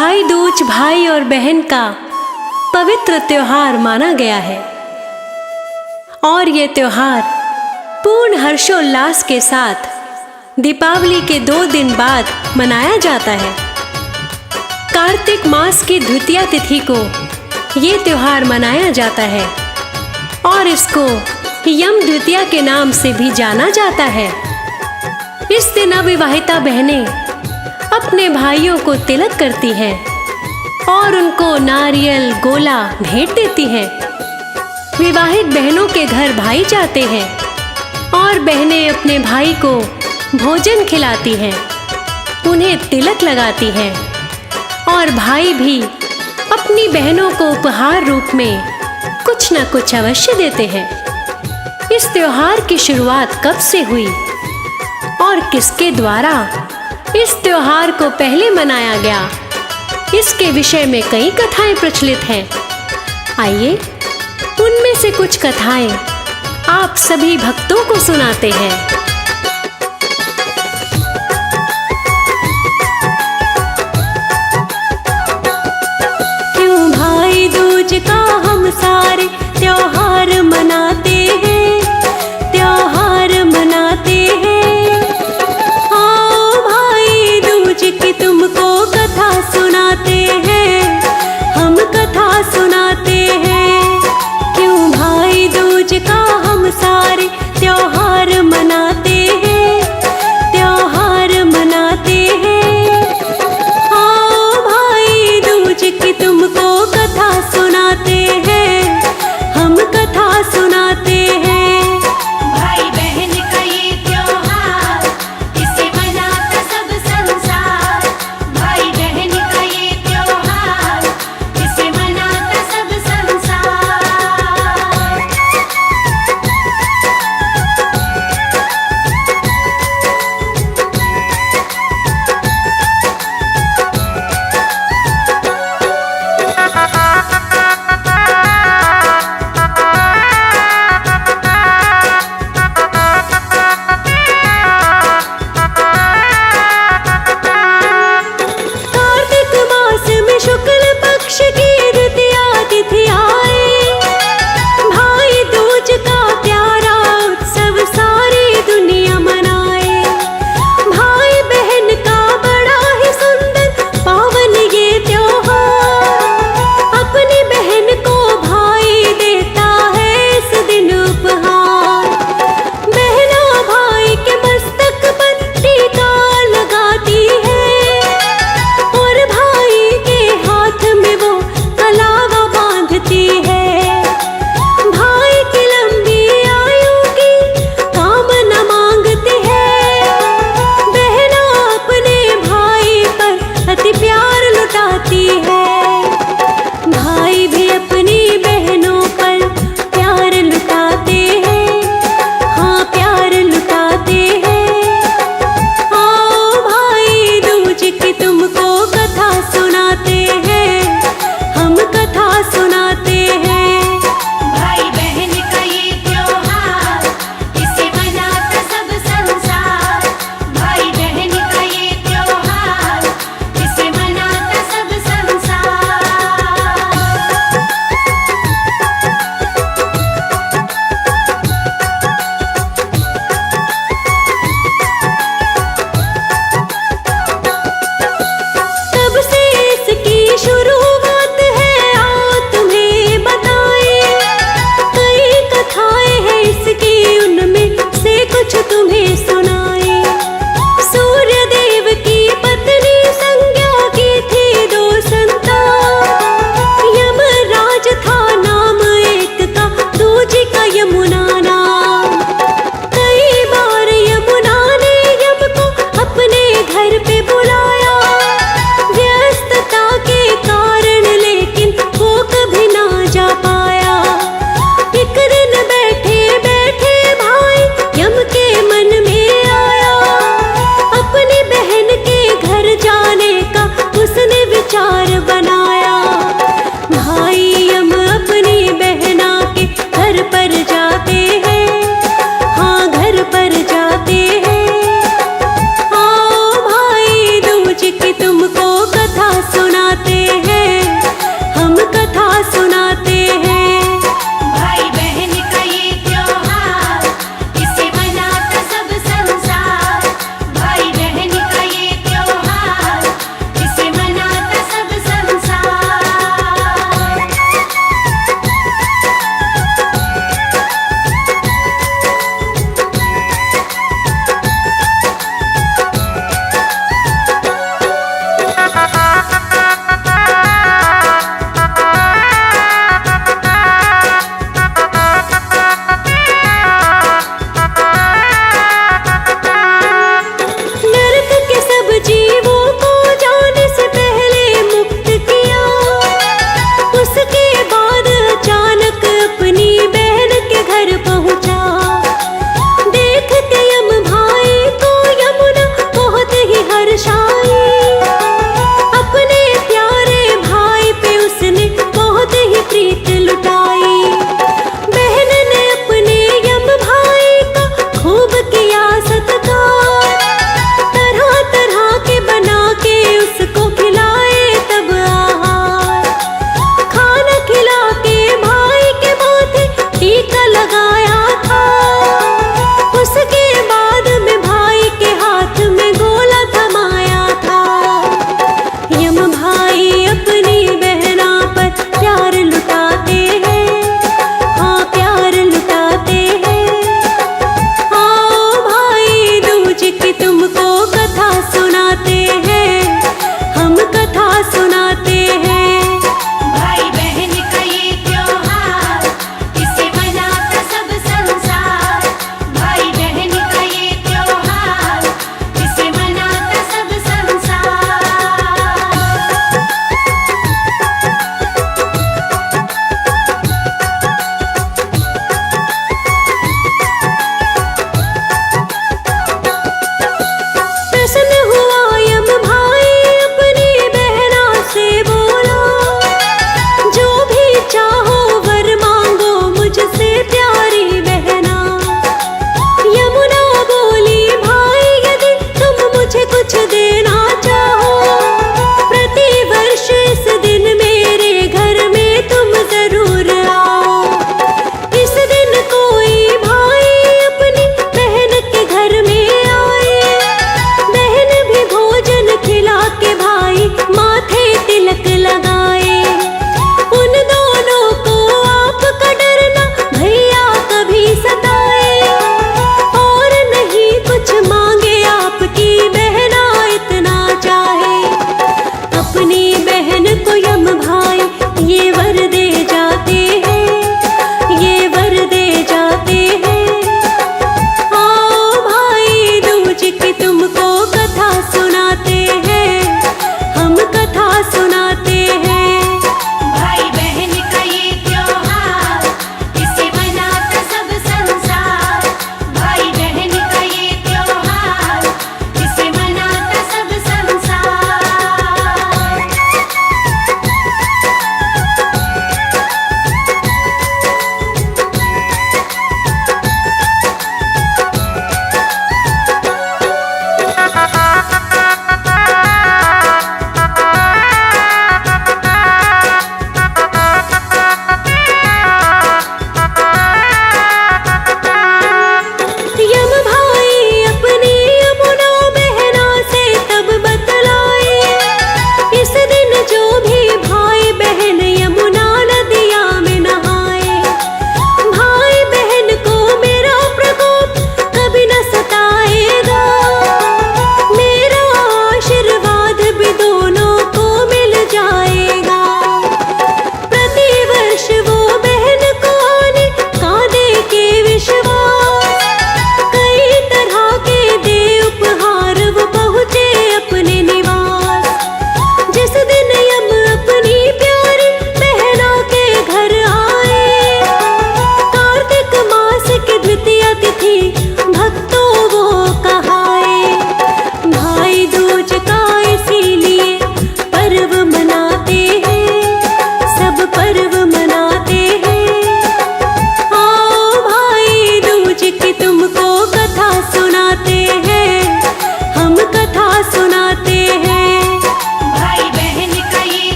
भाई दूज भाई और बहन का पवित्र त्योहार माना गया है और ये त्योहार पूर्ण हर्षोल्लास के साथ दीपावली के 2 दिन बाद मनाया जाता है। कार्तिक मास की द्वितीया तिथि को ये त्योहार मनाया जाता है और इसको यम द्वितीया के नाम से भी जाना जाता है। इस दिन अविवाहिता बहनें अपने भाइयों को तिलक करती हैं और उनको नारियल गोला भेंट देती हैं। विवाहित बहनों के घर भाई जाते हैं और बहनें अपने भाई को भोजन खिलाती हैं, उन्हें तिलक लगाती हैं और भाई भी अपनी बहनों को उपहार रूप में कुछ न कुछ अवश्य देते हैं। इस त्योहार की शुरुआत कब से हुई और किसके द्वारा इस त्योहार को पहले मनाया गया, इसके विषय में कई कथाएं प्रचलित हैं। आइए उनमें से कुछ कथाएं आप सभी भक्तों को सुनाते हैं। क्यों भाई दूज का हम सारे त्योहार मनाते हैं, त्योहार मनाते हैं। आओ भाई दूज की तुमको कथा सुनाते हैं, हम कथा सुनाते हैं। क्यों भाई दूज का हम सारे त्योहार मनाते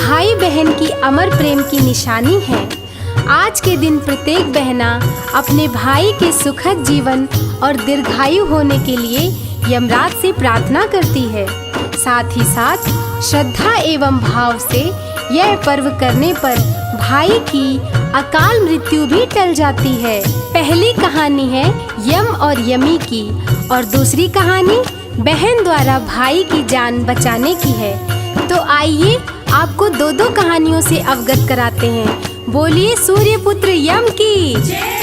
भाई बहन की अमर प्रेम की निशानी है। आज के दिन प्रत्येक बहना अपने भाई के सुखद जीवन और दीर्घायु होने के लिए यमराज से प्रार्थना करती है। साथ ही साथ श्रद्धा एवं भाव से यह पर्व करने पर भाई की अकाल मृत्यु भी टल जाती है। पहली कहानी है यम और यमी की और दूसरी कहानी बहन द्वारा भाई की जान बचाने की है। तो आइए आपको दो दो कहानियों से अवगत कराते हैं। बोलिए सूर्यपुत्र यम की जय।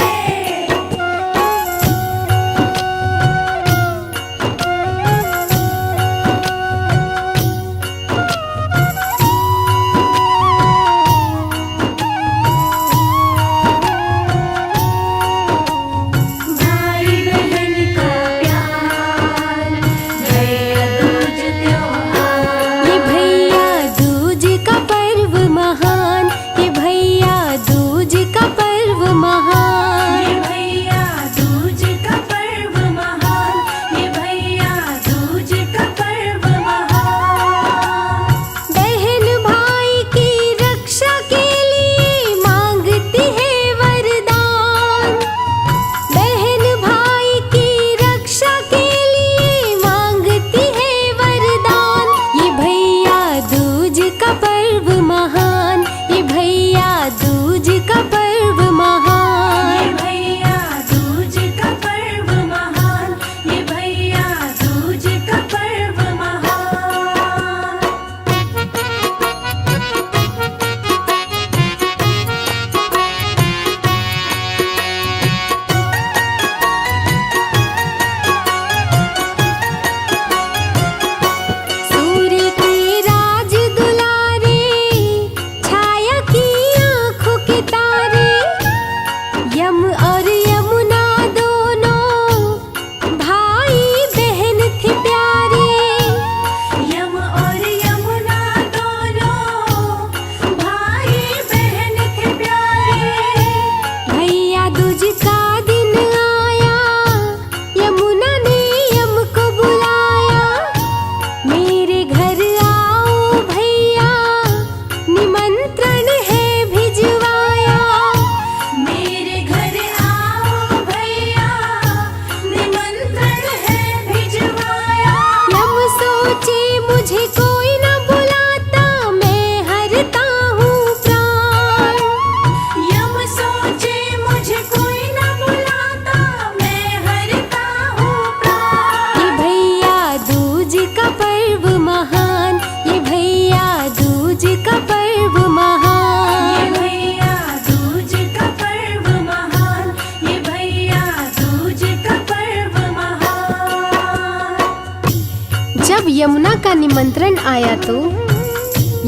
जब यमुना का निमंत्रण आया तो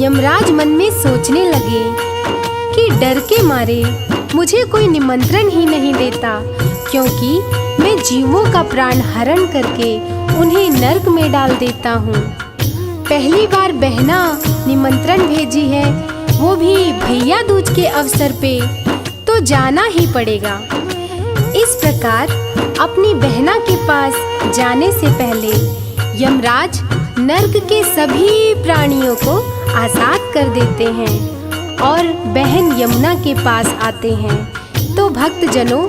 यमराज मन में सोचने लगे कि डर के मारे मुझे कोई निमंत्रण ही नहीं देता, क्योंकि मैं जीवों का प्राण हरण करके उन्हें नर्क में डाल देता हूँ। पहली बार बहना निमंत्रण भेजी है, वो भी भैया दूज के अवसर पे, तो जाना ही पड़ेगा। इस प्रकार अपनी बहना के पास जाने से पहले यमराज नर्क के सभी प्राणियों को आजाद कर देते हैं और बहन यमुना के पास आते हैं। तो भक्तजनों,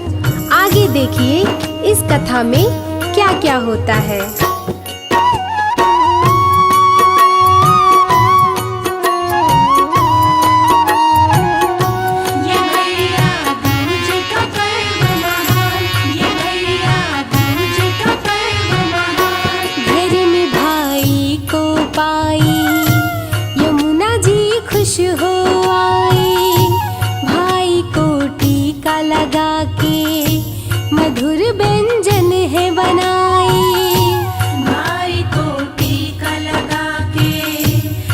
आगे देखिए इस कथा में क्या क्या होता है। मधुर व्यंजन है बनाए, भाई को टीका लगा के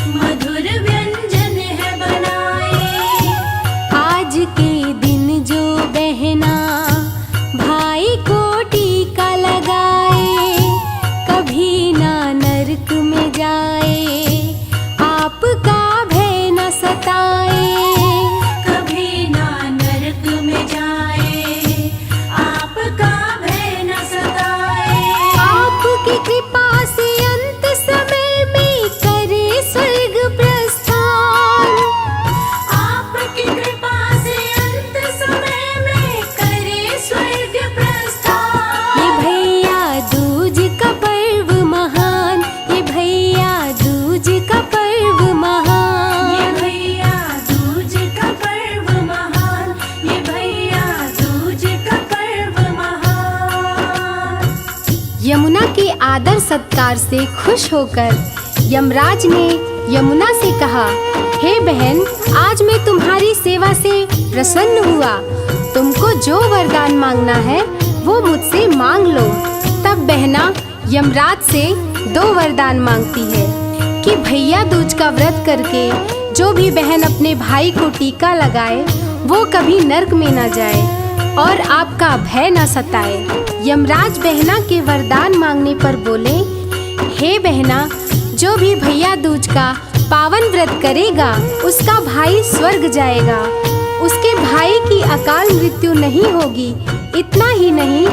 मधुर व्यंजन है बनाए। आज के दिन जो बहना भाई को टीका लगाए, कभी ना नरक में जाए, आपका भय न सताए। आदर सत्कार से खुश होकर यमराज ने यमुना से कहा, हे बहन, आज मैं तुम्हारी सेवा से प्रसन्न हुआ। तुमको जो वरदान मांगना है वो मुझसे मांग लो। तब बहना यमराज से 2 वरदान मांगती है कि भैया दूज का व्रत करके जो भी बहन अपने भाई को टीका लगाए वो कभी नर्क में न जाए और आपका भय न सताए। यमराज बहना के वरदान मांगने पर बोले, हे बहना, जो भी भैया दूज का पावन व्रत करेगा उसका भाई स्वर्ग जाएगा, उसके भाई की अकाल मृत्यु नहीं होगी। इतना ही नहीं,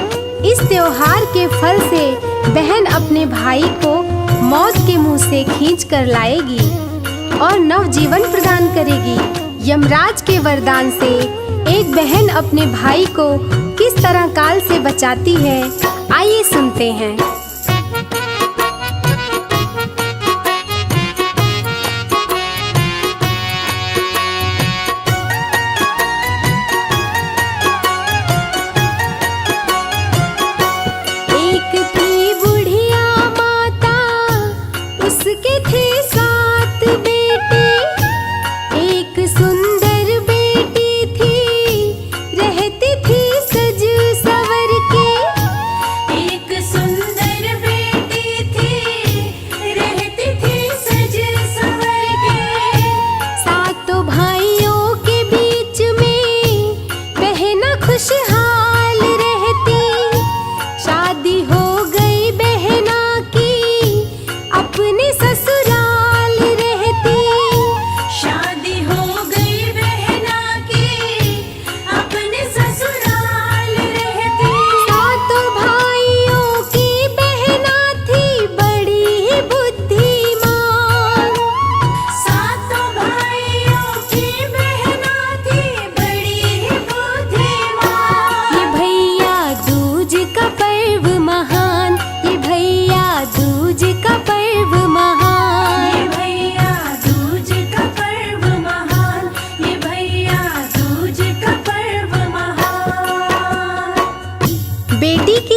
इस त्योहार के फल से बहन अपने भाई को मौत के मुंह से खींच कर लाएगी और नवजीवन प्रदान करेगी। यमराज के वरदान से एक बहन अपने भाई को किस तरह काल से बचाती है, आइए सुनते हैं।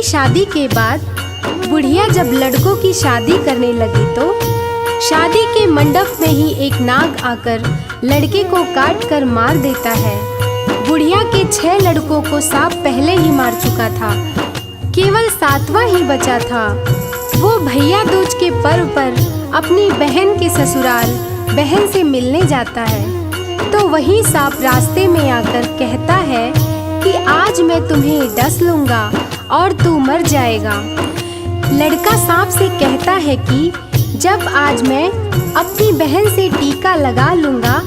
शादी के बाद बुढ़िया जब लड़कों की शादी करने लगी तो शादी के मंडप में ही एक नाग आकर लड़के को काट कर मार देता है। बुढ़िया के 6 लड़कों को सांप पहले ही मार चुका था, केवल 7वां ही बचा था। वो भैया दूज के पर्व पर अपनी बहन के ससुराल बहन से मिलने जाता है तो वही सांप रास्ते में आकर कहता है कि आज मैं तुम्हें डस लूंगा और तू मर जाएगा। लड़का सांप से कहता है कि जब आज मैं अपनी बहन से टीका लगा लूंगा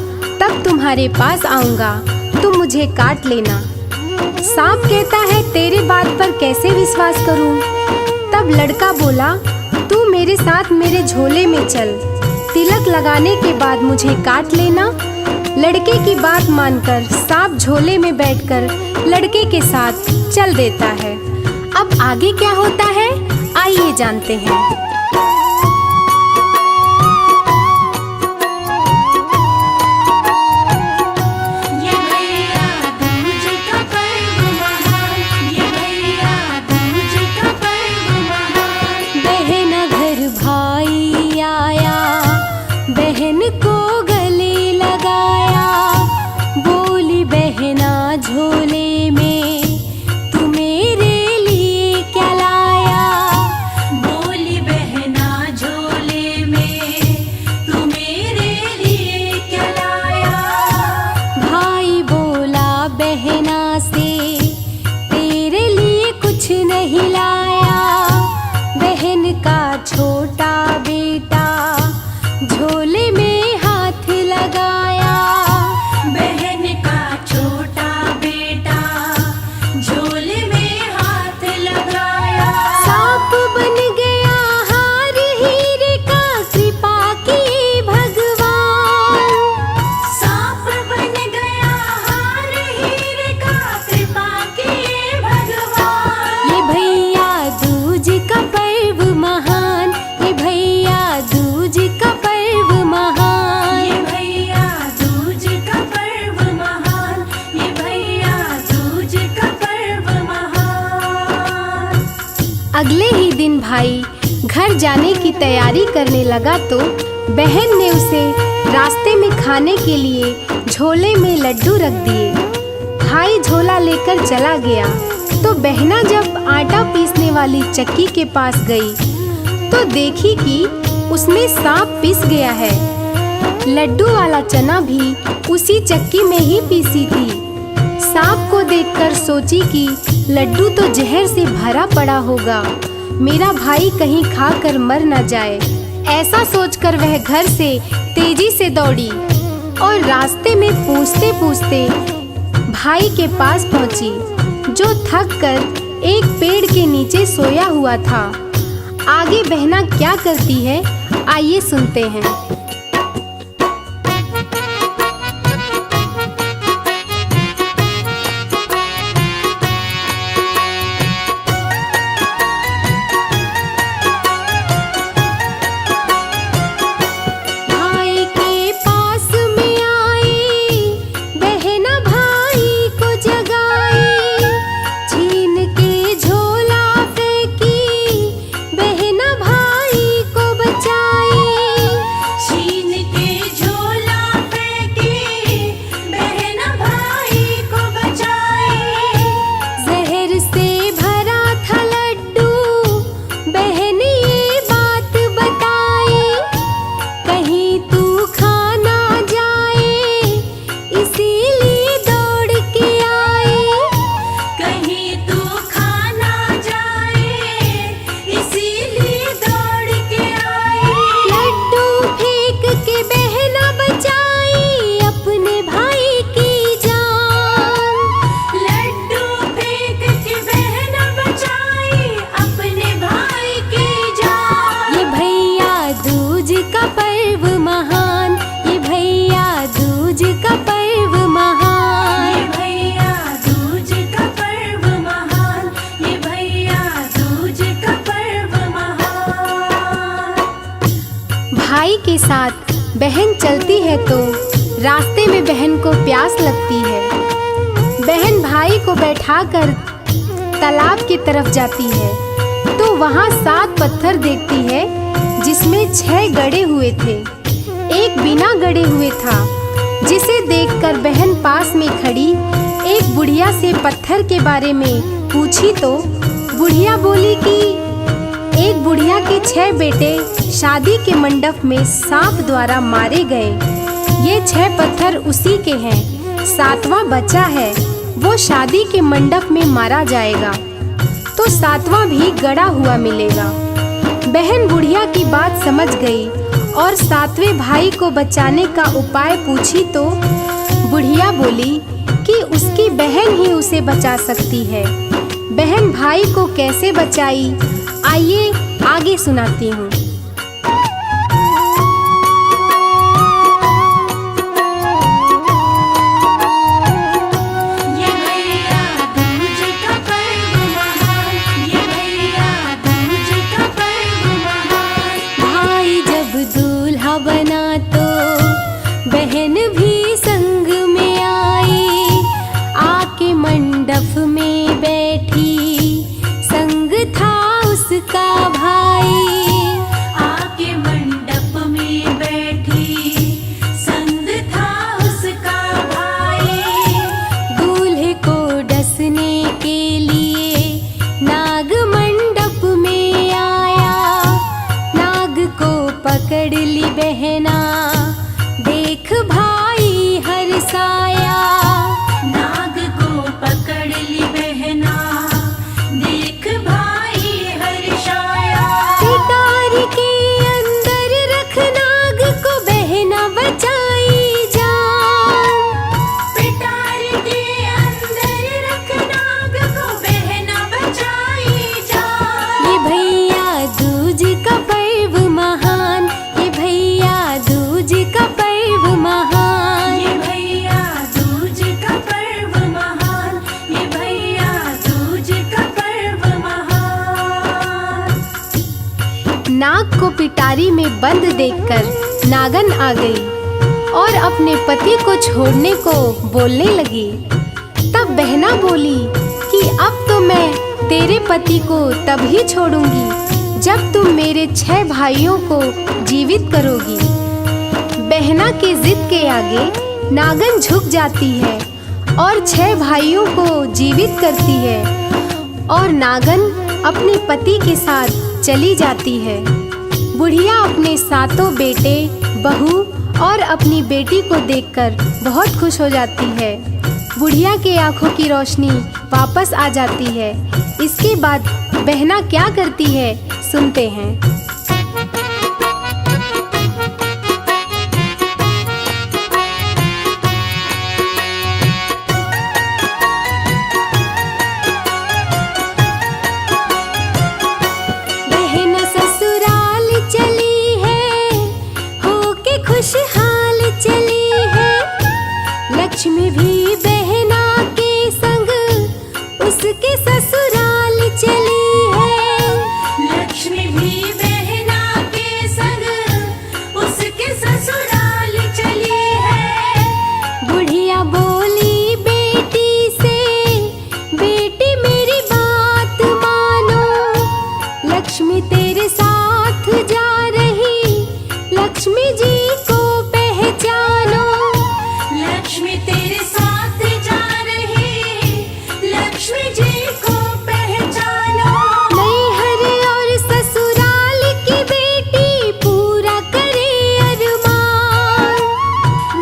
तब तुम्हारे पास आऊंगा, तुम मुझे काट लेना। सांप कहता है, तेरे बात पर कैसे विश्वास करूं? तब लड़का बोला, तू मेरे साथ मेरे झोले में चल, तिलक लगाने के बाद मुझे काट लेना। लड़के की बात मानकर सांप झोले में बैठकर लड़के के साथ चल देता है। अब आगे क्या होता है, आइए जानते हैं। बहन घर भाई आया, बहन को गले लगाया, बोली बहना झोले में तू मेरे लिए क्या लाया। बोली बहना झोले में तू मेरे लिए क्या लाया। भाई बोला बहना से, तेरे लिए कुछ नहीं लाया। बहन का छोटा बेटा झोले में हाथ लगाया। बहन का छोटा बेटा झोले में हाथ लगाया। सांप बन गया हार हीरे का, कृपा की भगवान। सांप बन गया हार हीरे का, कृपा की भगवान। ये भैया दूज का पर्व महान, ये भैया दूज का पर्व महान। ये भैया दूज का पर्व महान, ये भैया दूज का पर्व महान। अगले ही दिन भाई घर जाने की तैयारी करने लगा तो बहन ने उसे रास्ते में खाने के लिए झोले में लड्डू रख दिए। भाई झोला लेकर चला गया तो बहना जब आटा पीसने वाली चक्की के पास गई तो देखी कि उसमें सांप पिस गया है। लड्डू वाला चना भी उसी चक्की में ही पीसी थी। सांप को देखकर सोची कि लड्डू तो जहर से भरा पड़ा होगा, मेरा भाई कहीं खाकर मर न जाए। ऐसा सोचकर वह घर से तेजी से दौड़ी और रास्ते में पूछते पूछते भाई के पास पहुंची, जो थक कर एक पेड़ के नीचे सोया हुआ था। आगे बहना क्या करती है, आइए सुनते हैं। भाई के साथ बहन चलती है तो रास्ते में बहन को प्यास लगती है। बहन भाई को बैठाकर तालाब की तरफ जाती है तो वहाँ 7 पत्थर देखती है जिसमें 6 गड़े हुए थे, एक बिना गड़े हुए था। जिसे देखकर बहन पास में खड़ी एक बुढ़िया से पत्थर के बारे में पूछी तो बुढ़िया बोली कि एक बुढ़िया के 6 बेटे शादी के मंडप में सांप द्वारा मारे गए। ये 6 पत्थर उसी के हैं, 7वां बचा है, वो शादी के मंडप में मारा जाएगा तो 7वां भी गड़ा हुआ मिलेगा। बहन बुढ़िया की बात समझ गई और 7वें भाई को बचाने का उपाय पूछी तो बुढ़िया बोली कि उसकी बहन ही उसे बचा सकती है। बहन भाई को कैसे बचाई, आइए आगे सुनाती हूँ। भाई जब दूल्हा बना तो बहन भी संग में आई, आके मंडप में बैठी, संग था उसका भाई। आके मंडप में बैठी, संग था उसका भाई। दूल्हे को डसने के लिए नाग मंडप में आया, नाग को पकड़ ली बहना, देख भाई हरसाया। नाग को पकड़ ली बहना, देख भाई हर्षाया। पिटारी के अंदर रख नाग को बहना बचाई जान। पिटारी के अंदर रख नाग को बहना बचाई जान। ये भैया दूज का पर्व महान, ये भैया दूज का पर्व महान। ये भैया दूज का पर्व महान, ये भैया दूज का पर्व महान। नाग को पिटारी में बंद देखकर नागन आ गई और अपने पति को छोड़ने को बोलने लगी। तब बहना बोली कि अब तो मैं तेरे पति को तभी छोड़ूंगी जब तुम मेरे 6 भाइयों को जीवित करोगी। बहना की जिद के आगे नागन झुक जाती है और 6 भाइयों को जीवित करती है और नागन अपने पति के साथ चली जाती है। बुढ़िया अपने 7 बेटे, बहू और अपनी बेटी को देखकर बहुत खुश हो जाती है। बुढ़िया के आंखों की रोशनी वापस आ जाती है। इसके बाद बहना क्या करती है, सुनते हैं। बहना ससुराल चली है, होके खुशहाल चली है। लक्ष्मी भी बहना के संग उसके ससुराल चली है। लक्ष्मी भी बहना के संग उसके ससुराल चली है। बुढ़िया बोली बेटी से, बेटी मेरी बात मानो, लक्ष्मी तेरे साथ जा रही, लक्ष्मी जी को पहचानो। लक्ष्मी तेरे साथ जा रही, लक्ष्मी जी को पहचानो। नैहर और ससुराल की बेटी पूरा करे अरमान।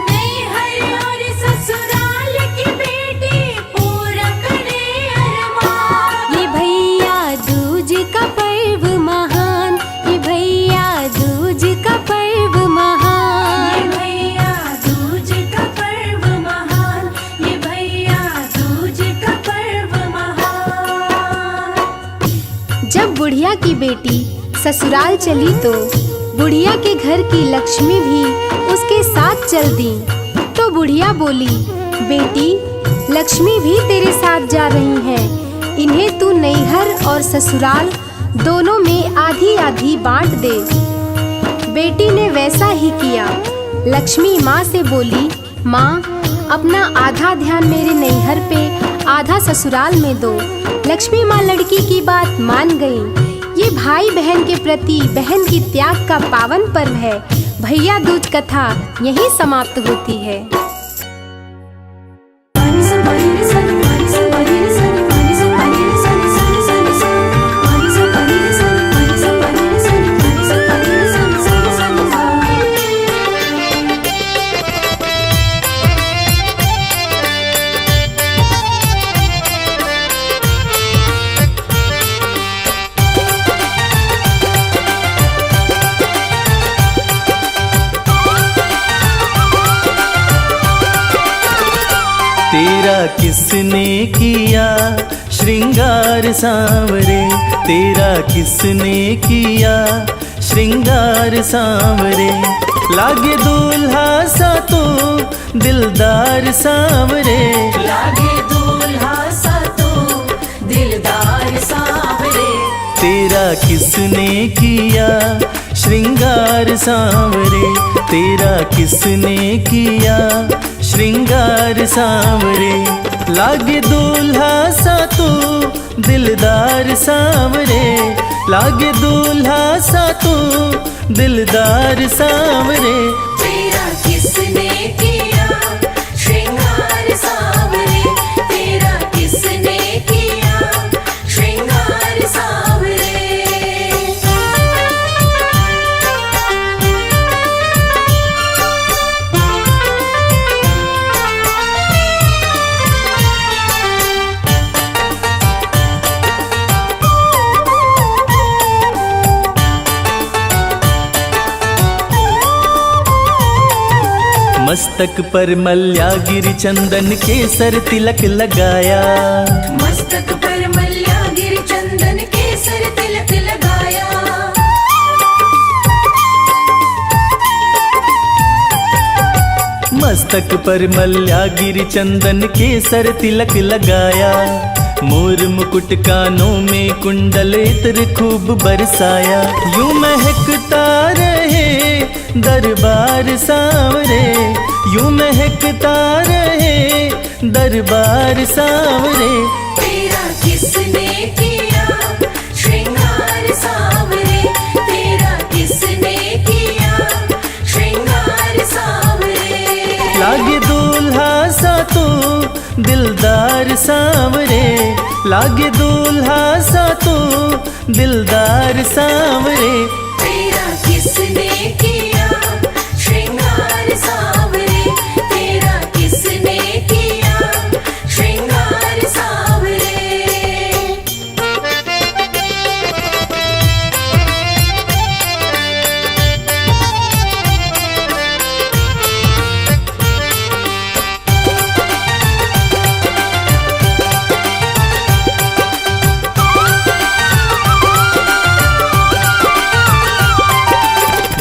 नैहर और ससुराल की बेटी पूरा करे अरमान। ये भैया दूज का पर्व महान, ये भैया दूज का पर्व महान। ये भैया दूज का पर्व महान, ये भैया दूज का पर्व महान। जब बुढ़िया की बेटी ससुराल चली तो बुढ़िया के घर की लक्ष्मी भी उसके साथ चल दी। तो बुढ़िया बोली, बेटी लक्ष्मी भी तेरे साथ जा रही हैं, इन्हें तू नैहर और ससुराल दोनों में आधी आधी बांट दे। बेटी ने वैसा ही किया। लक्ष्मी माँ से बोली, माँ अपना आधा ध्यान मेरे नैहर पे, आधा ससुराल में दो। लक्ष्मी माँ लड़की की बात मान गई। ये भाई बहन के प्रति बहन की त्याग का पावन पर्व है। भैया दूज कथा यहीं समाप्त होती है। तेरा किसने किया श्रृंगार सांवरे, तेरा किसने किया श्रृंगार सांवरे। लागे दूल्हा सा तो दिलदार सांवरे, लागे दूल्हा सा तो दिलदार सांवरे। तेरा किसने किया श्रृंगार सांवरे, तेरा किसने किया श्रृंगार सांवरे। लागे दूल्हा सा तो दिलदार सांवरे, लागे दूल्हा सा तो दिलदार सांवरे। तेरा किसने किया श्रृंगार सांवरे, तेरा किसने किया श्रृंगार सांवरे। मस्तक पर मल्यागिरी चंदन केसर तिलक लगाया, मस्तक पर मल्यागिरी चंदन केसर तिलक लगाया। मस्तक पर मल्यागिरी चंदन केसर तिलक लगाया। मोर मुकुट कानों में कुंडल इत्र खूब बरसाया। यूं महकता रहे दरबार सांवरे, यूं महकता रहे दरबार सांवरे। तेरा किसने किया श्रृंगार सांवरे, लागे दूल्हा सा तू दिलदार सांवरे, लागे दूल्हा सा तू दिलदार सांवरे। तेरा किसने किया श्रृंगार सांवरे, तेरा किसने किया श्रृंगार सांवरे।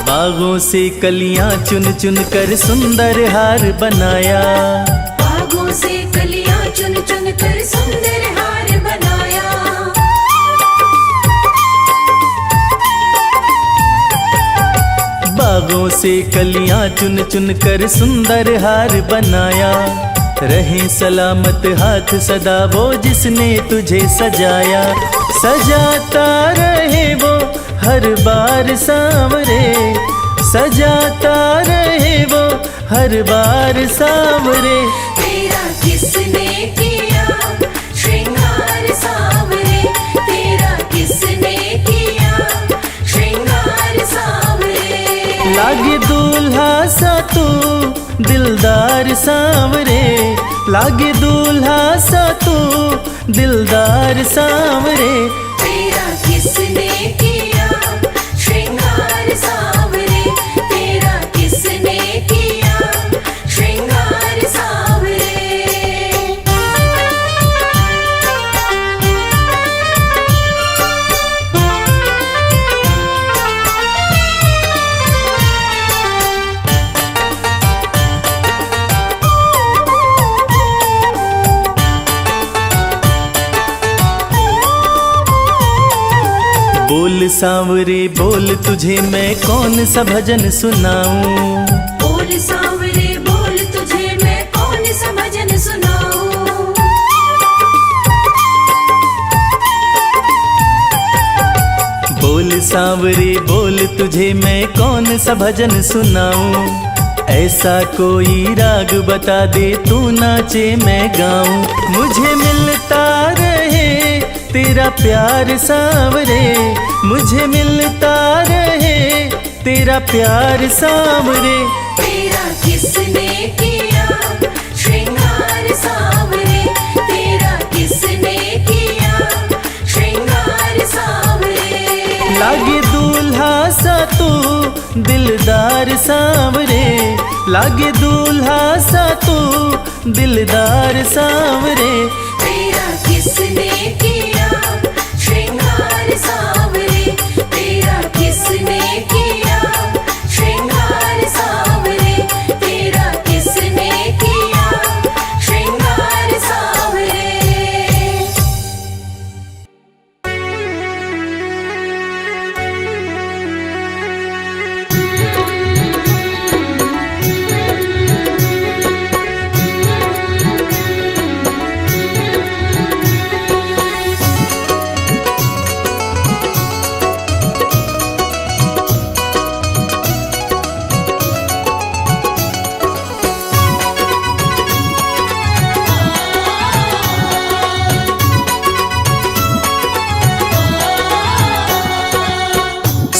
बागों से कलियां चुन चुन कर सुंदर हार बनाया, बागों से कलियां चुन चुन कर सुंदर हार बनाया। बागों से कलियां चुन चुन कर सुंदर हार बनाया। रहे सलामत हाथ सदा वो जिसने तुझे सजाया, सजाता रहे वो हर बार सांवरे, सजाता रहे वो हर बार सांवरे। तेरा किसने किया श्रृंगार सांवरे, तेरा किसने किया श्रृंगार सांवरे। लागे दूल्हा सा तू दिलदार सांवरे, लागे दूल्हा सा तू दिलदार सांवरे। तेरा किसने किया श्रृंगार सांवरे, तेरा किसने किया श्रृंगार सांवरे। बोल सांवरे बोल तुझे मैं कौन सा भजन सुनाऊं, बोल सांवरे बोल तुझे मैं कौन सा भजन सुनाऊं। बोल सांवरे बोल तुझे मैं कौन सा भजन सुनाऊं। ऐसा कोई राग बता दे तू नाचे मैं गाऊं। मुझे मिलता रहे तेरा प्यार सांवरे, मुझे मिलता रहे तेरा प्यार सांवरे। तेरा किसने किया श्रृंगार सांवरे, तेरा किसने किया श्रृंगार सांवरे। लागे दूल्हा सा तू दिलदार सांवरे, लागे दूल्हा सा तू दिलदार सांवरे। तेरा किसने किया श्रृंगार सांवरे, तेरा किसने किया श्रृंगार सांवरे, तेरा किसने किया श्रृंगार सांवरे।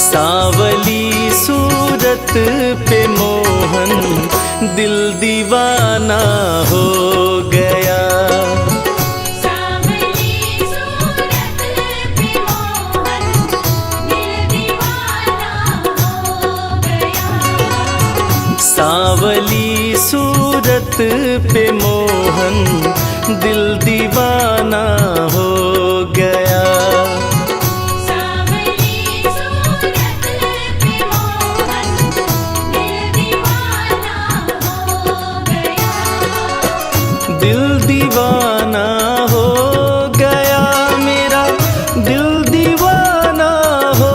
सांवली सूरत पे मोहन दिल दीवाना हो गया। सांवली सूरत पे मोहन दिल दीवाना हो गया। सांवली सूरत पे मोहन दिल दीवाना हो गया। दिल दीवाना हो गया मेरा, दिल दीवाना हो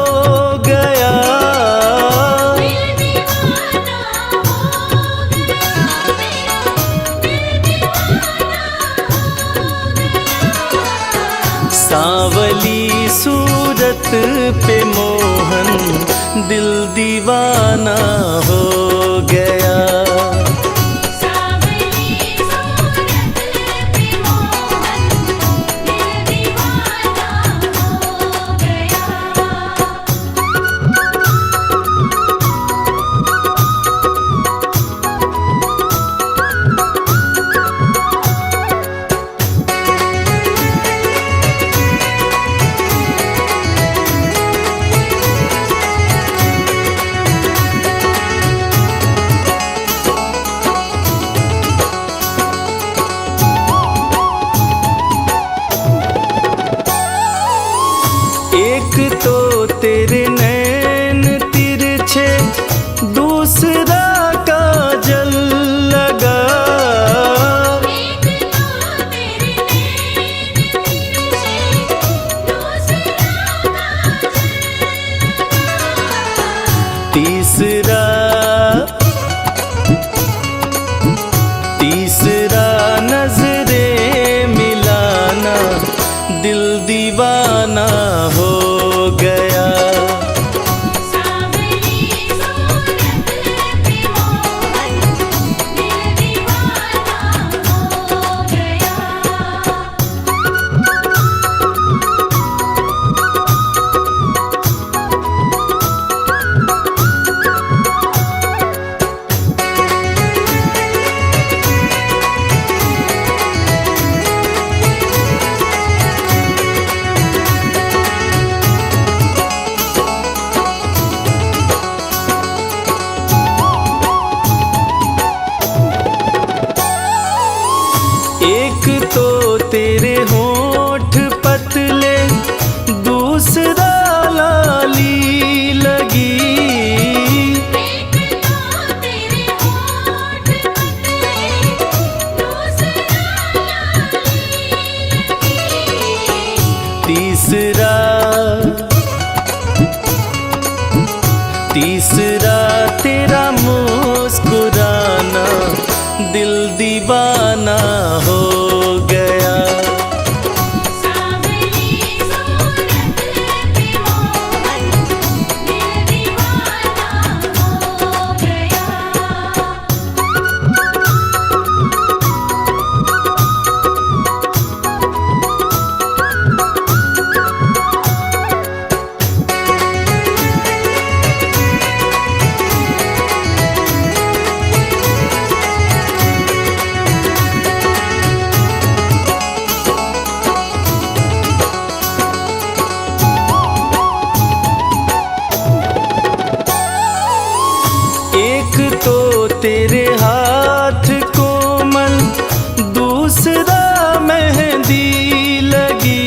गया। सांवली सूरत पे मोहन दिल दीवाना हो गया। तेरे होंठ पतले, दूसरा लाली लगी। तीसरा तेरा मुस्कुराना, दिल दीवाना हो गया। एक तो तेरे हाथ कोमल, दूसरा मेहंदी लगी।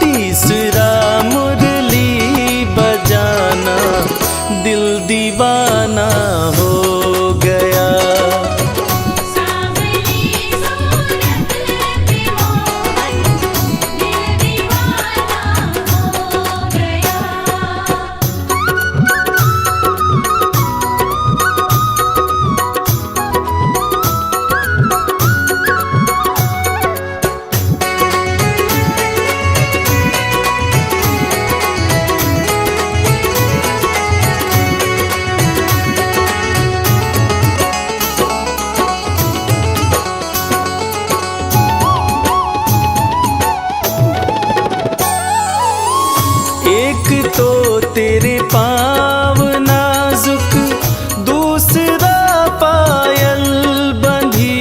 तीसरा मुरली बजाना, दिल दीवाना हो गया। एक तो तेरे पाँव नाजुक, दूसरा पायल बंधी।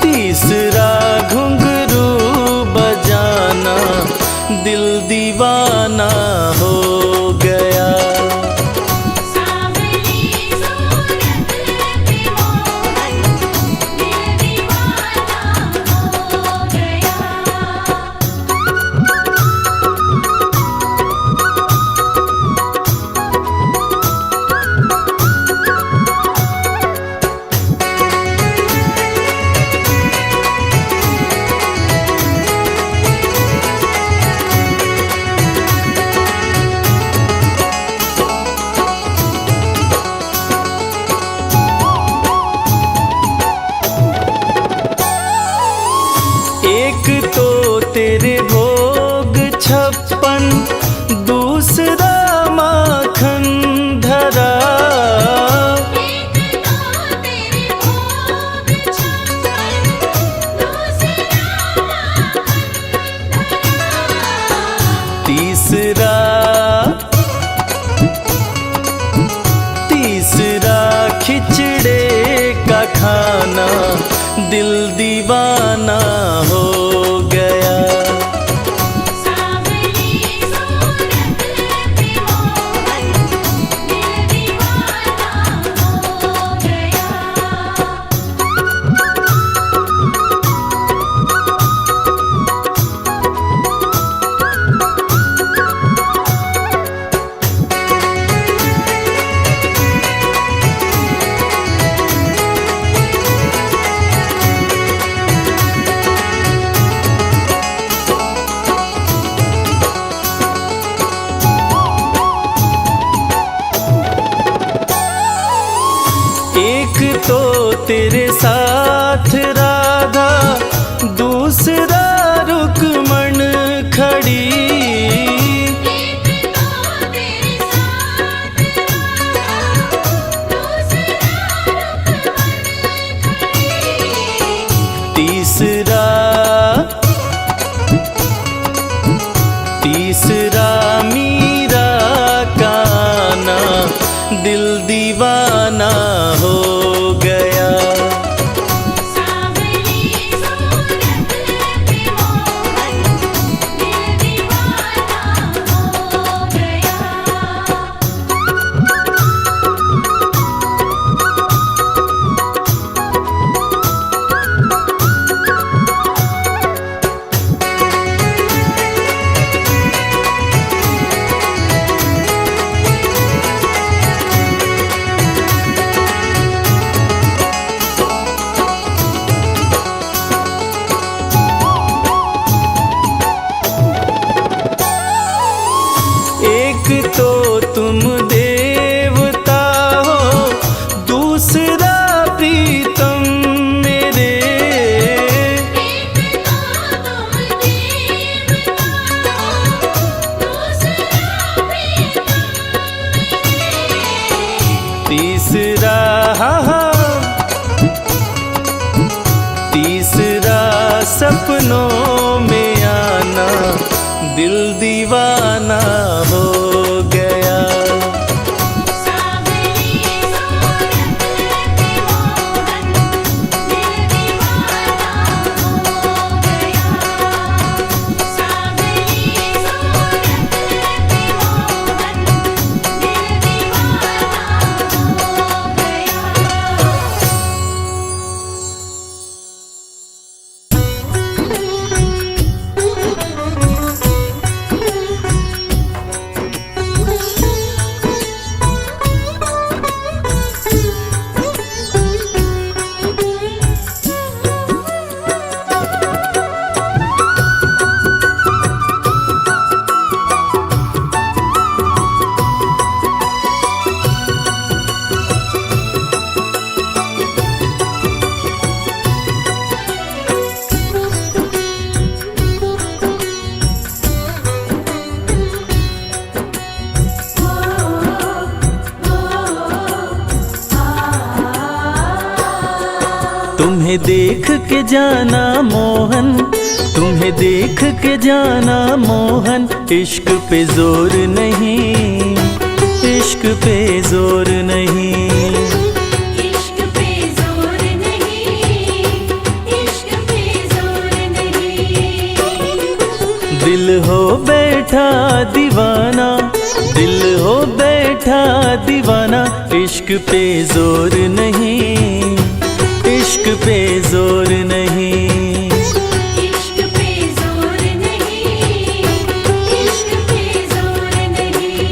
तीसरा घुंघरू बजाना, दिल दीवाना हो गया। एक तो तेरे भोग 56, दूसरा माखन धरा। तीसरा खिचड़े का खाना, दिल दीवाना हो गया। एक तो तेरे साथ राधा, दूसरा रुक्मण खड़ी। तीसरा मीरा का आना, दिल दीवाना हो गया। सांवली सूरत पे मोहन, दिल दीवाना हो गया। एक तो तुम देवता हो, दूसरा प्रीतम मेरे। एक तो तुम देवता हो, दूसरा प्रीतम तीसरा तीसरा सपनों में आना, दिल दीवाना हो गया। सांवली सूरत पे मोहन, दिल दीवाना हो गया। सांवली सूरत पे मोहन, दिल दीवाना हो तुम्हें देख के जाना मोहन, तुम्हें देख के जाना मोहन, इश्क पे जोर नहीं, इश्क पे जोर नहीं। इश्क पे जोर नहीं, इश्क पे जोर नहीं। दिल हो बैठा दीवाना, दिल हो बैठा दीवाना, इश्क पे जोर नहीं, इश्क पे जोर नहीं। इश्क पे जोर नहीं, इश्क पे जोर नहीं।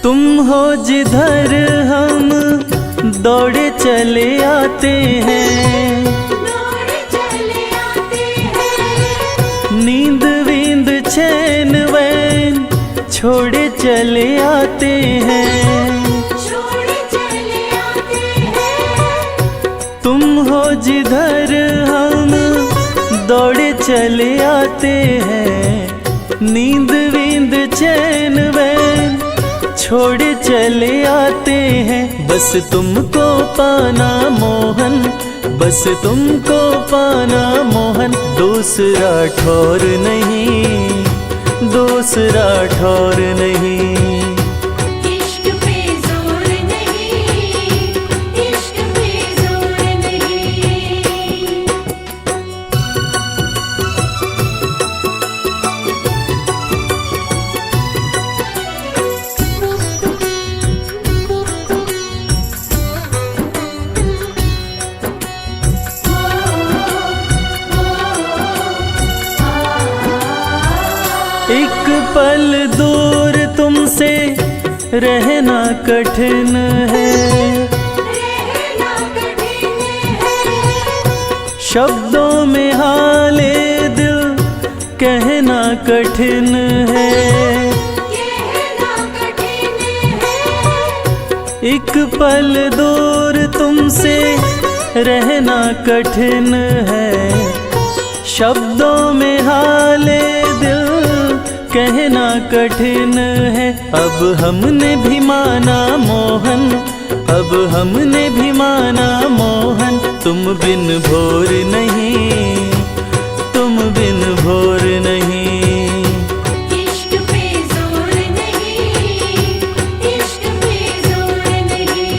तुम हो जिधर हम दौड़े चले आते हैं, दौड़ चले आते हैं। नींद वींद चैन वैन छोड़े चले आते हैं। छोड़ चले आते हैं। तुम हो जिधर हम दौड़े चले आते हैं, नींद वींद चैन वैन छोड़े चले आते हैं। बस तुमको पाना मोहन, बस तुमको पाना मोहन, दूसरा ठौर नहीं, दूसरा ठौर नहीं। इश्क पे जोर नहीं, इश्क पे जोर नहीं। एक पल दूर तुमसे रहना कठिन है, रहना कठिन है। शब्दों कठिन है, कहना कठिन है। एक पल दूर तुमसे रहना कठिन है। शब्दों में हाले दिल कहना कठिन है। अब हमने भी माना मोहन, अब हमने भी माना मोहन, तुम बिन भोर नहीं, तुम बिन भोर नहीं। इश्क पे जोर नहीं, इश्क पे जोर नहीं।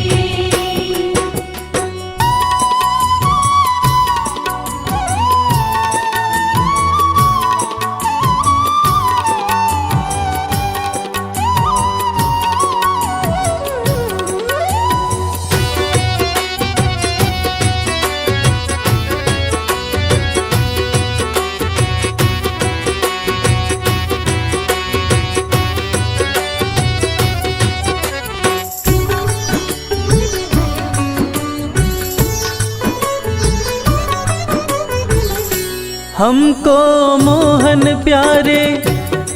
हमको मोहन प्यारे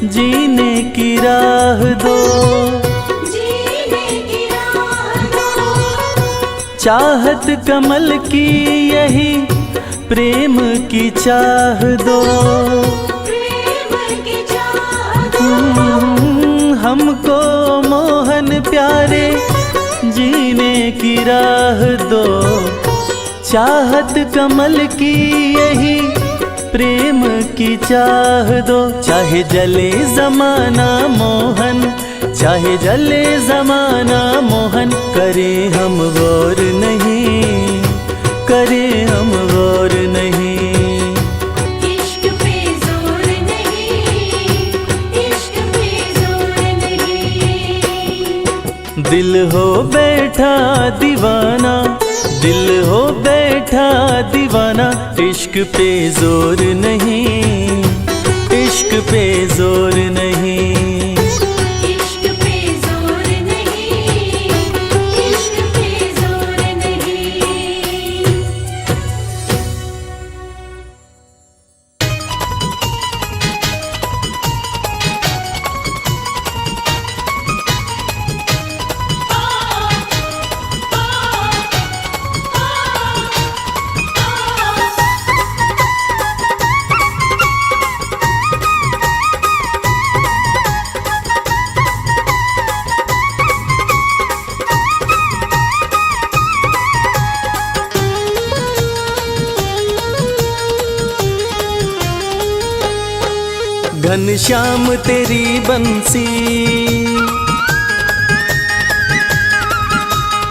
जीने की राह दो, जीने की राह दो। चाहत कमल की यही प्रेम की चाह दो। प्रेम की चाह दो। हमको मोहन प्यारे जीने की राह दो, चाहत कमल की यही प्रेम की चाह दो। चाहे जले जमाना मोहन, चाहे जले जमाना मोहन, करें हम गौर नहीं, करें हम गौर नहीं। इश्क पे जोर नहीं, इश्क पे जोर नहीं। दिल हो बैठा दीवाना, दिल हो बैठा दीवाना, इश्क पे जोर नहीं, इश्क पे जोर नहीं। इश्क पे जोर नहीं, इश्क पे जोर नहीं। घनश्याम तेरी बंसी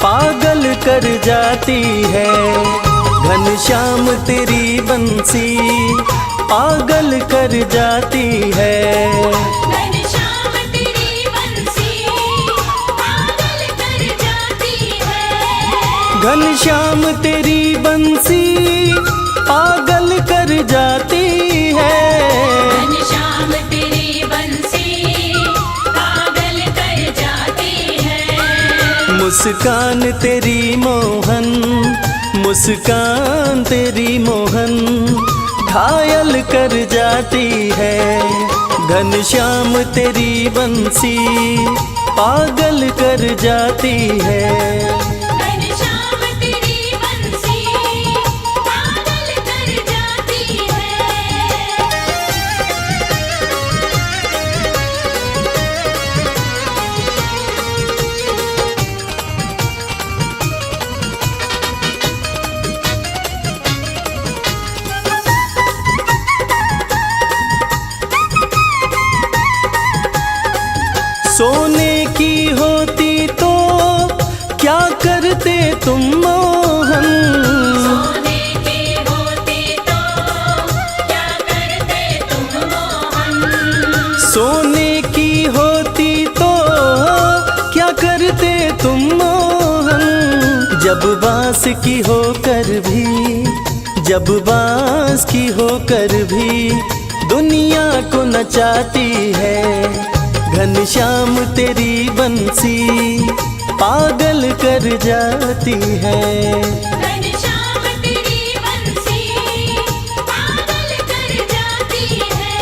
पागल कर जाती है। घनश्याम तेरी बंसी पागल कर जाती है। घनश्याम तेरी बंसी पागल कर जाती है। घनश्याम तेरी बंसी पागल कर जाती है। घनश्याम तेरी बंसी पागल कर जाती है। मुस्कान तेरी मोहन, मुस्कान तेरी मोहन, घायल कर जाती है। घनश्याम तेरी बंसी पागल कर जाती है। घनश्याम तेरी बंसी पागल कर जाती है। सोने की होती तो क्या करते तुम मोहन। सोने की होती तो क्या करते तुम मोहन। सोने की होती तो क्या करते तुम मोहन। जब बांस की होकर भी, जब बांस की होकर भी दुनिया को नचाती है। घनश्याम तेरी बंसी पागल कर जाती है। घनश्याम तेरी बंसी पागल कर जाती है।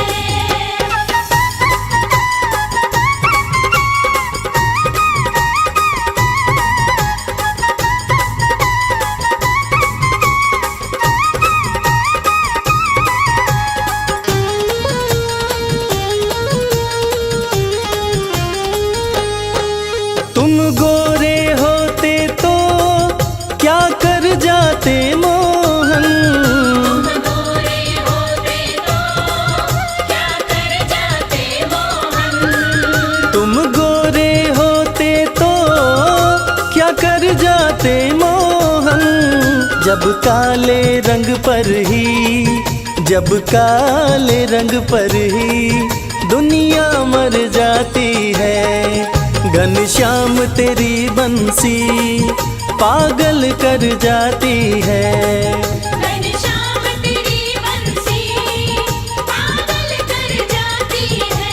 जब काले रंग पर ही, जब काले रंग पर ही दुनिया मर जाती है, घनश्याम तेरी बंसी पागल कर जाती है। घनश्याम तेरी बंसी पागल कर जाती है।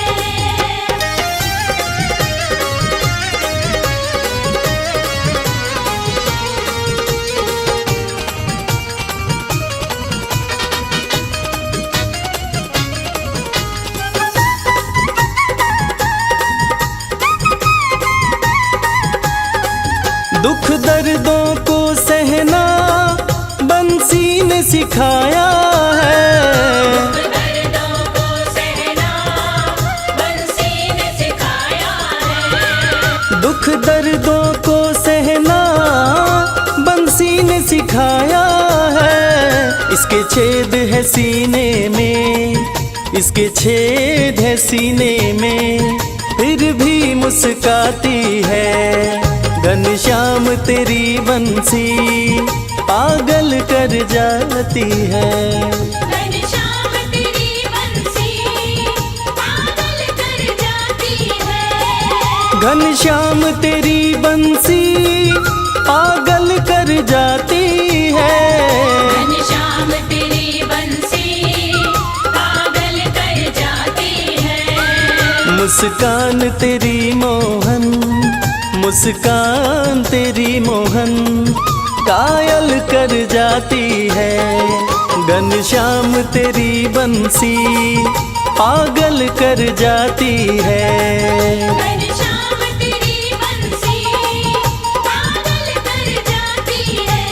दुख दर्दों को सहना बंसी ने सिखाया है, दर्दों को सहना बंसी ने सिखाया है। दुख दर्दों को सहना बंसी ने सिखाया है। इसके छेद है सीने में, इसके छेद है सीने में, फिर भी मुस्काती है। घनश्याम तेरी बंसी पागल कर जाती है। घनश्याम तेरी बंसी पागल कर जाती है। घनश्याम तेरी बंसी पागल कर जाती है। घनश्याम तेरी बंसी पागल कर जाती है। मुस्कान तेरी मोहन, मुस्कान तेरी मोहन कायल कर जाती है। घनश्याम तेरी बंसी पागल कर जाती है। घनश्याम तेरी बंसी पागल कर जाती है।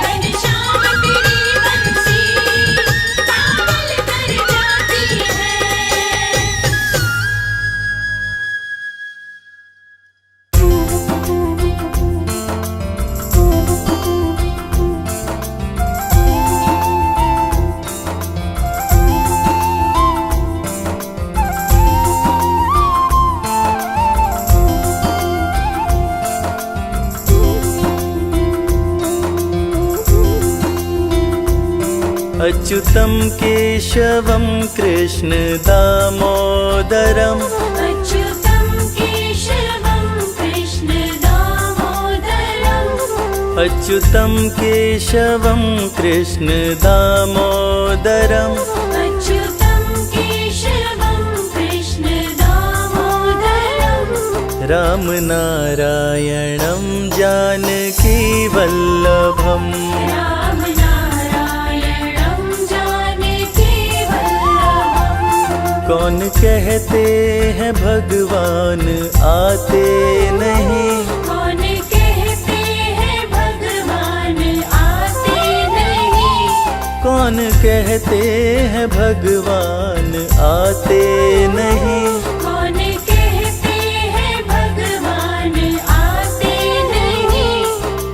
घनश्याम तेरी बंसी पागल कर जाती है। अच्युतं केशवं कृष्ण दामोदरम्, अच्युतं केशवं कृष्ण दामोदरम्, अच्युतं केशवं कृष्ण दामोदरम्, अच्युतं केशवं कृष्ण दामोदरम्, राम नारायणं जानकी वल्लभम्। राम नारायणं जानकी वल्लभम्। कौन कहते हैं भगवान आते नहीं, कौन कहते हैं भगवान आते नहीं, कौन कहते हैं भगवान आते नहीं। कौन कहते हैं भगवान आते नहीं।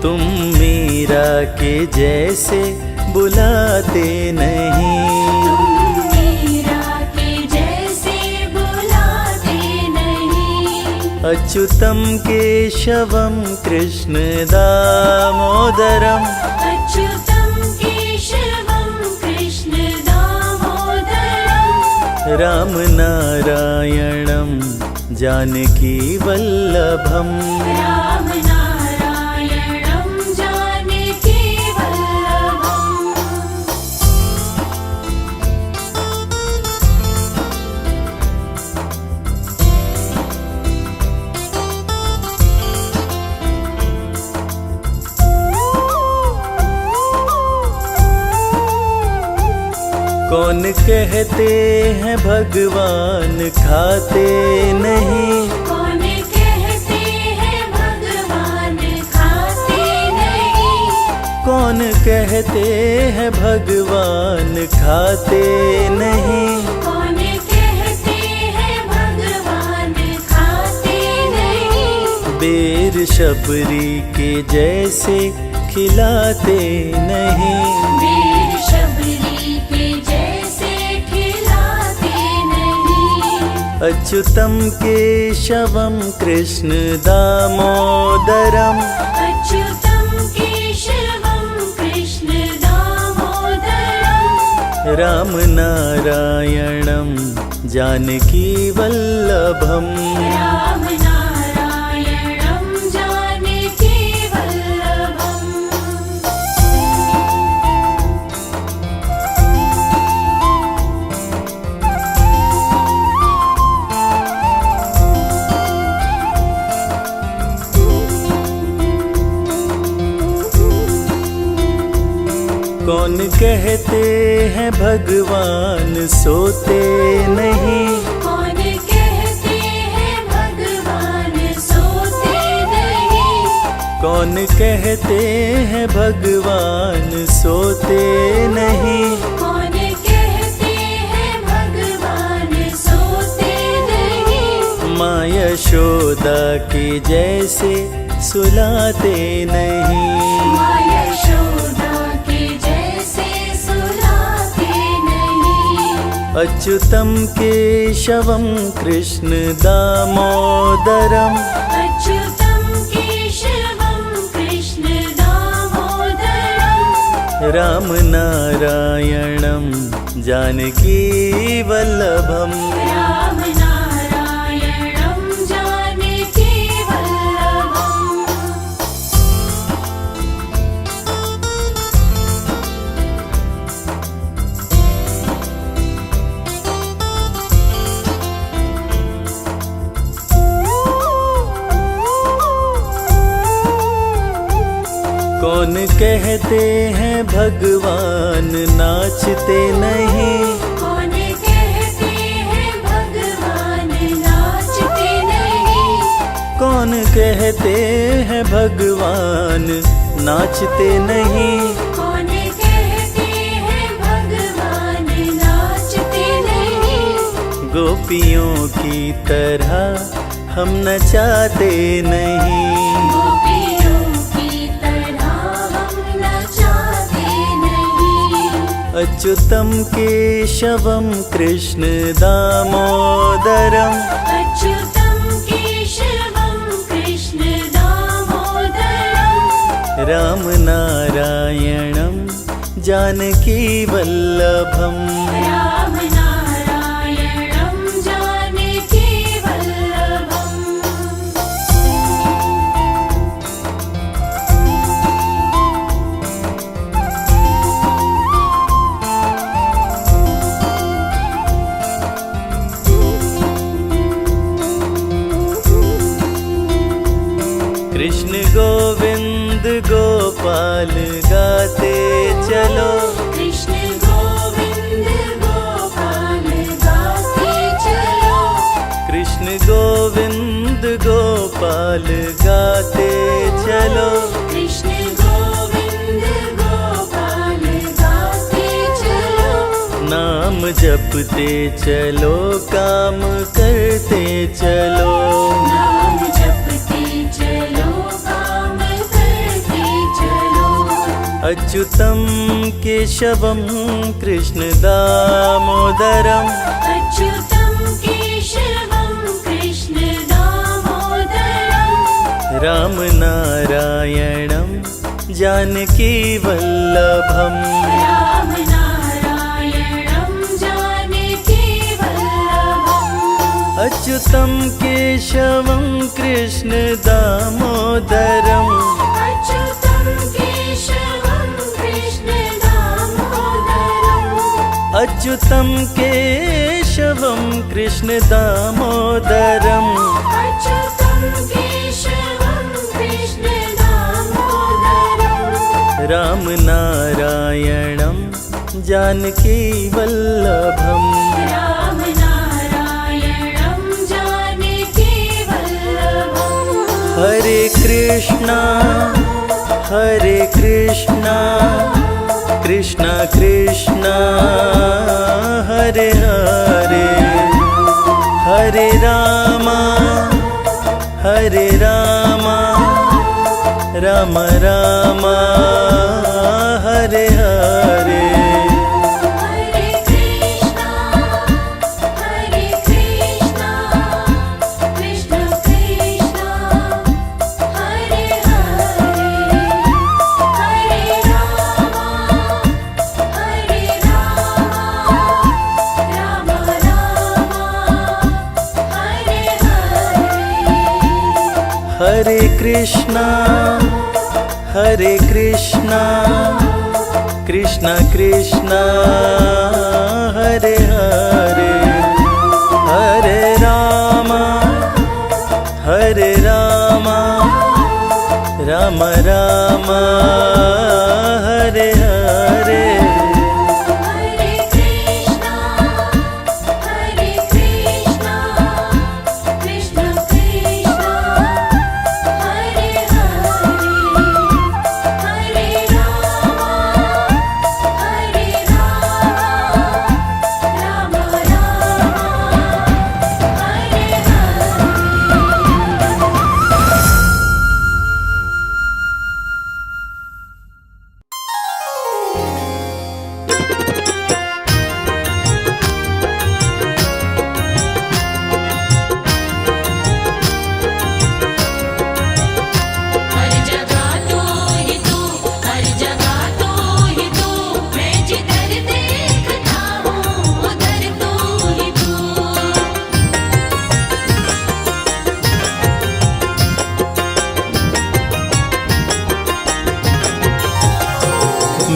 तुम मीरा के जैसे बुलाते नहीं, तुम मीरा के जैसे बुलाते नहीं। अच्युतं केशवं कृष्ण दामोदरम्, अच्युतं केशवं कृष्ण दामोदरम्, राम नारायणं जानकी वल्लभम्। राम नारायणं जानकी वल्लभम्। कौन कहते हैं भगवान खाते नहीं, कौन कहते हैं भगवान खाते नहीं, कौन कहते हैं भगवान खाते नहीं। कौन कहते हैं भगवान खाते नहीं। बेर शबरी के जैसे खिलाते नहीं, वीर शबरी के जैसे खिलाते नहीं। अच्युतं केशवं कृष्ण दामोदरम्, अच्युतं केशवं राम नारायणं जानकी वल्लभम् राम नारायणं जानकी वल्लभम् कौन कहते हैं भगवान सोते नहीं, कौन कहते हैं भगवान सोते नहीं, कौन कहते हैं भगवान सोते नहीं, कौन कहते हैं भगवान सोते नहीं, माँ यशोदा की जैसे सुलाते नहीं। माँ यशोदा के जैसे सुलाते नहीं, अच्युतं केशवं कृष्ण दामोदरम् अच्युतं केशवं कृष्ण दामोदरम् राम नारायणं जानकी वल्लभम् राम नारायणं जानकी वल्लभम् कौन कहते हैं भगवान नाचते नहीं, कौन कहते हैं भगवान नाचते नहीं, कौन कहते हैं भगवान नाचते नहीं, कौन कहते हैं भगवान नाचते नहीं, गोपियों की तरह हम नचाते नहीं। गोपियों की तरह हम नचाते नहीं, अच्युतं केशवं कृष्ण दामोदरम् अच्युतं केशवं कृष्ण दामोदरम् राम नारायणं जानकी वल्लभम् राम नारायणं जानकी वल्लभम् कृष्ण गोविंद गोपाल गाते चलो, कृष्ण गोविंद गोपाल गाते चलो, कृष्ण गोविंद गोपाल गाते चलो, कृष्ण गोविंद गोपाल गाते चलो, नाम जपते चलो काम करते चलो, नाम जपते चलो काम करते चलो, अच्युतं केशवं कृष्ण दामोदरम् अच्युतं केशवं कृष्ण दामोदरम् राम नारायणं जानकी वल्लभम् राम नारायणं जानकी वल्लभम् अच्युतं केशवं कृष्ण दामोदरम् अच्युतं केशवं कृष्ण दामोदरम् अच्युतं केशवं कृष्ण दामोदरम् अच्युतं केशवं कृष्ण दामोदरम् राम नारायणं जानकी वल्लभम् राम नारायणं जानकी वल्लभम् हरे कृष्णा कृष्णा कृष्णा हरे हरे, हरे रामा राम रामा हरे हरे। हरे कृष्णा कृष्ण कृष्ण हरे हरे, हरे रामा कृष्णा हरे कृष्णा कृष्णा कृष्णा हरे हरे हरे राम राम राम हरे हरे। हरे कृष्णा कृष्णा कृष्णा हरे हरे हरे राम राम हरे हर जगह तो ही तू, हर जगह तो ही तू, मैं जिधर देखता हूँ उधर तो ही तू।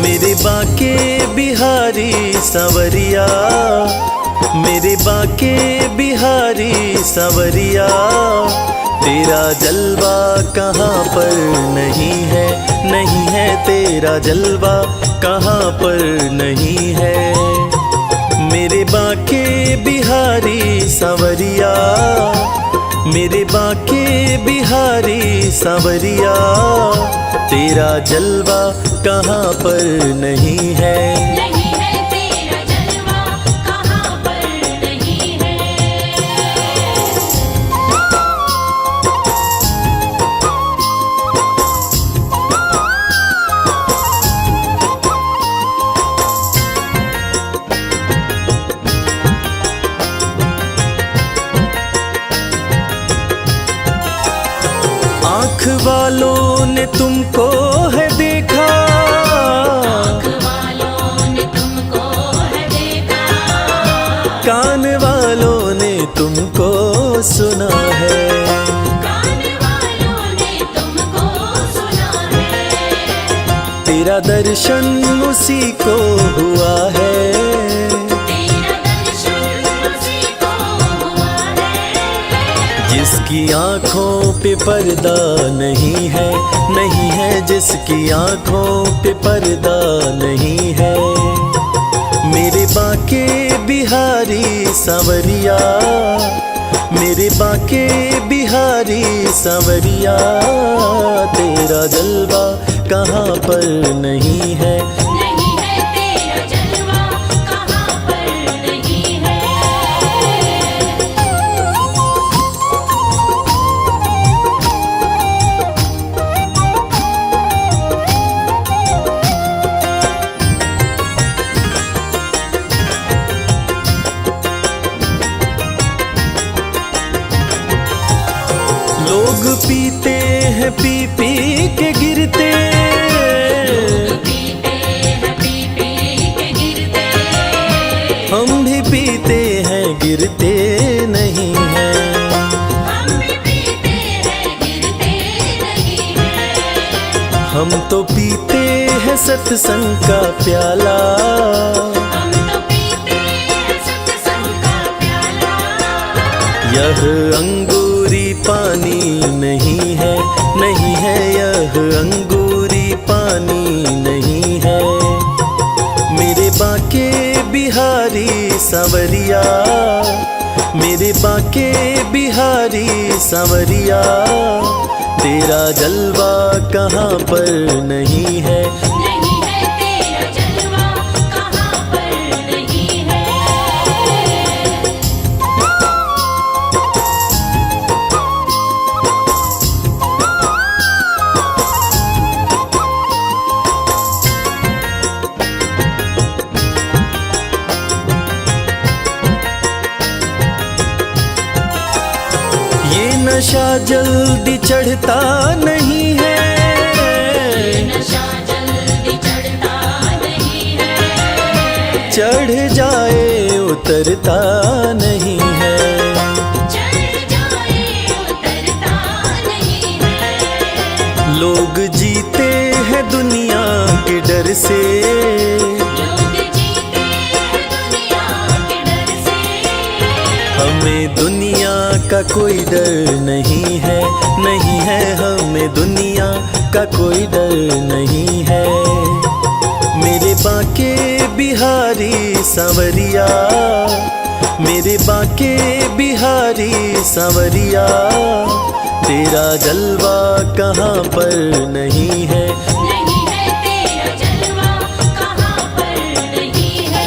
मेरे बाके बिहारी सांवरिया, मेरे बाके बिहारी सांवरिया, तेरा जलवा कहाँ पर नहीं है, नहीं है तेरा जलवा कहाँ पर नहीं है। मेरे बाके बिहारी सांवरिया, मेरे बाके बिहारी सांवरिया, तेरा जलवा कहाँ पर नहीं है। नहीं है तेरा जलवा कहाँ पर नहीं है। आँख वालों ने तुमको है देखा, आँख वालों ने तुमको है देखा, कान वालों ने तुमको सुना है, कान वालों ने तुमको सुना है। तेरा दर्शन उसी को हुआ है, तेरा दर्शन उसी को हुआ है। जिसकी आँखों पे पर्दा नहीं है, नहीं है जिसकी आँखों पे पर्दा नहीं है। मेरे बाके बिहारी सांवरिया, मेरे बाके बिहारी सांवरिया, तेरा जलवा कहाँ पर नहीं है। नहीं है तेरा जलवा कहाँ पर नहीं है। लोग पीते हैं पी पी के गिरते, पीते हैं पी पी के गिरते, हम भी पीते हैं गिरते नहीं हैं। हम भी पीते हैं गिरते नहीं हैं। हम तो पीते हैं सत्संग का प्याला, हम तो पीते हैं सत्संग का प्याला। यह अंगूरी पानी नहीं है, नहीं है यह अंगूरी पानी नहीं है। मेरे बाके बिहारी सांवरिया, मेरे बाके बिहारी सांवरिया, तेरा जलवा कहाँ पर नहीं है। नहीं है तेरा जलवा कहाँ पर नहीं है। ये नशा जल्दी चढ़ता नहीं है, नशा जल्दी चढ़ता नहीं है। चढ़ जाए उतरता नहीं है। चढ़ जाए उतरता नहीं है। से। लोग जीते हैं दुनिया के डर से। हमें दुनिया का कोई डर नहीं है, नहीं है हमें दुनिया का कोई डर नहीं है। मेरे बांके बिहारी सांवरिया, मेरे बांके बिहारी सांवरिया, तेरा जलवा कहाँ पर नहीं है। नहीं है तेरा जलवा कहाँ पर नहीं है।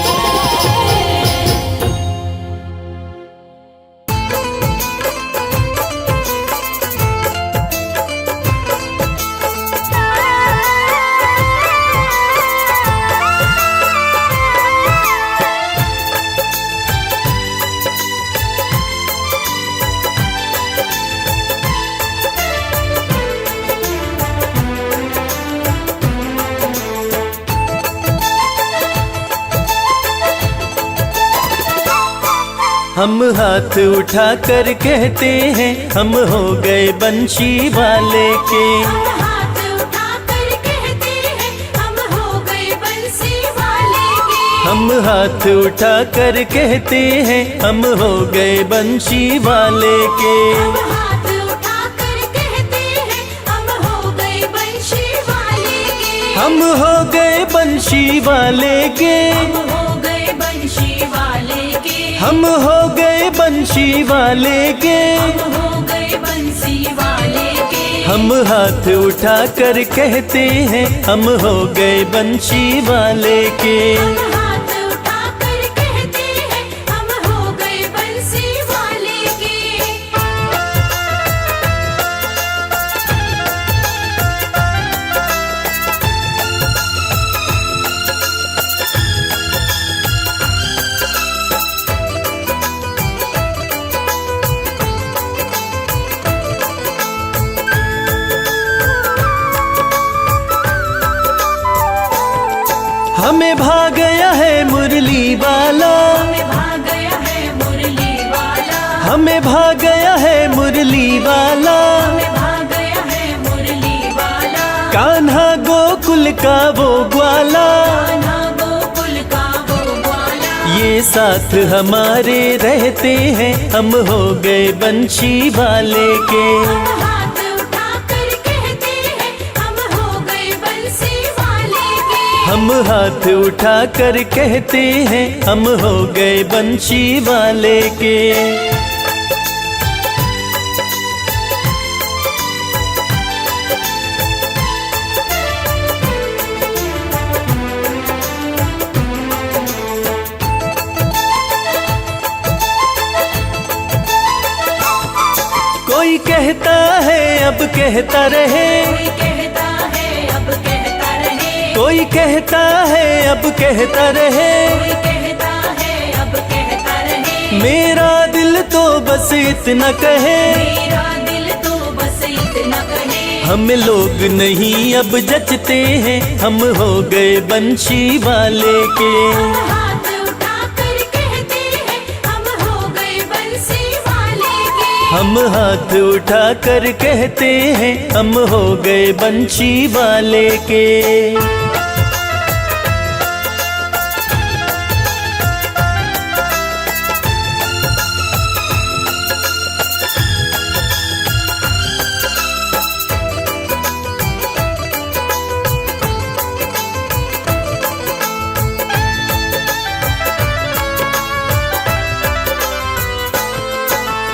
हम हाथ उठा कर कहते हैं हम हो गए बंशी वाले के। हम हाथ उठा कर कहते हैं हम हो गए बंसी वाले के। हम हाथ उठा कर कहते हैं हम हो गए बंशी वाले के। हम हाथ उठा कर कहते हैं हम हो गए बंशी वाले के। हम हो गए बंशी वाले के। हम हो गए बंशी वाले के। हम हो गए बंशी वाले के। हम हो गए बंसी वाले के। हम हाथ उठा कर कहते हैं हम हो गए बंशी वाले के। हम हाथ उठा कर कहते हैं हम हो गए बंसी वाले के। हमें भाग गया है मुरली वाला, हमें भाग गया है मुरली वाला। हमें भाग गया है मुरली वाला। हमें भाग गया है मुरली वाला। कान्हा गोकुल का वो ग्वाला, कान्हा गोकुल का वो ग्वाला। ये साथ हमारे रहते हैं हम हो गए बंशी वाले के। हम हाथ उठा कर कहते हैं हम हो गए बंसी वाले के। हम हाथ उठा कर कहते हैं हम हो गए बंशी वाले के। कोई कहता है अब कहता रहे, कोई कहता है अब कहता रहे। कोई कहता है अब कहता रहे। कोई कहता है अब कहता रहे। मेरा दिल तो बस इतना कहे, मेरा दिल तो बस इतना कहे। हम लोग नहीं अब जचते हैं हम हो गए बंशी वाले के। हम हाथ उठा कर कहते हैं हम हो गए बंसी वाले के। हम हाथ उठा कर कहते हैं हम हो गए बंशी वाले के।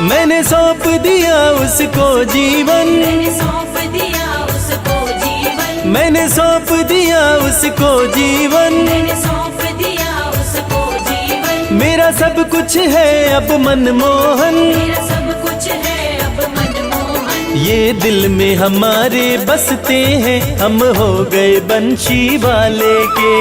मैंने सौंप दिया उसको जीवन, मैंने सौंप दिया उसको जीवन। मैंने सौंप दिया उसको जीवन। मैंने सौंप दिया उसको जीवन। मेरा सब कुछ है अब मनमोहन, मेरा सब कुछ है अब मनमोहन। ये दिल में हमारे बसते हैं हम हो गए बंशी वाले के।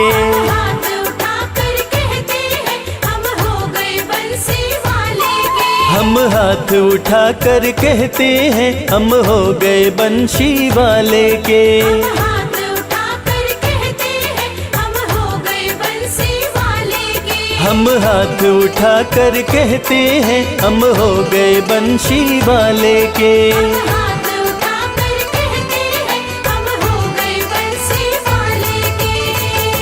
हाथ उठा कर कहते हैं हम हो गए बंसी वाले के। हम हाथ उठा कर कहते हैं हम हो गए बंशी वाले के। हाथ उठा कर कहते हैं हम हो गए बंसी वाले के। हम हाथ उठा कर कहते हैं हम हो गए बंशी वाले के। हाथ उठा कर कहते हैं हम हो गए बंसी वाले के।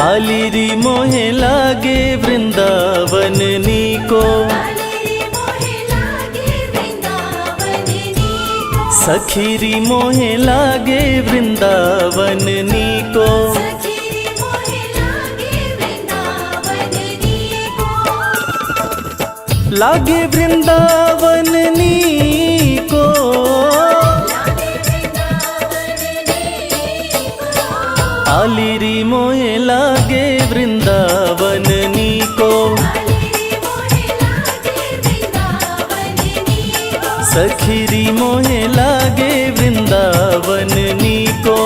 आलिरी मोहे लागे वृंदावन नीको, सखीरी मोहे लागे वृंदावन नीको। लागे वृंदावन नीको, आलिरी मोहे लागे वृंदावन नीको, सखीरी मोहे लागे वृंदावन नीको।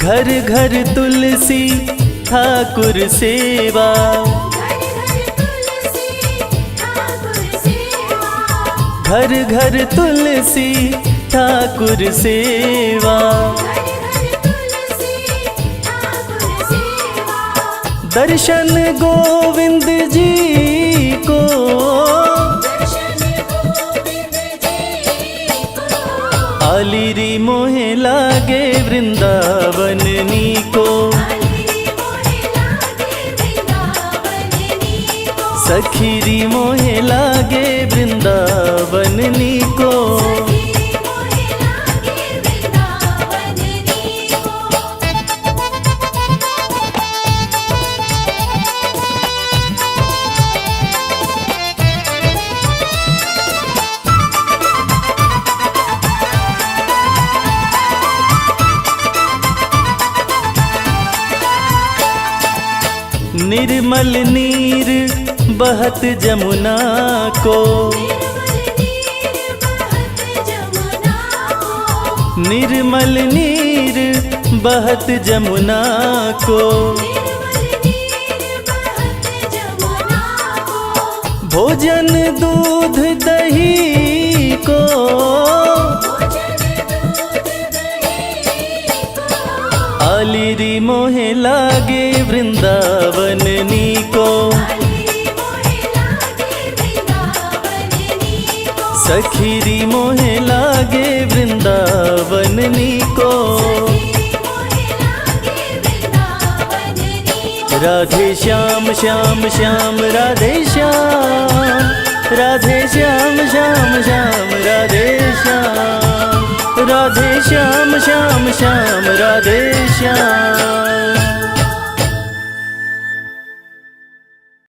घर घर तुलसी ठाकुर सेवा, घर घर तुलसी ठाकुर सेवा। दर्शन गोविंद जी को, आलिरी मोहे लागे वृंदावन नीको, सखीरी मोहे लागे वृंदावन नीको। निर्मल नीर बहत जमुना को, निर्मल नीर बहत जमुना को। भोजन दूध दही को, आलिरी मोहे लागे वृंदावन नीको, सखीरी मोहे लागे वृंदावन नीको। राधे श्याम श्याम श्याम राधे श्याम, राधे श्याम श्याम श्याम राधे श्याम, राधे श्याम श्याम श्याम राधे श्याम।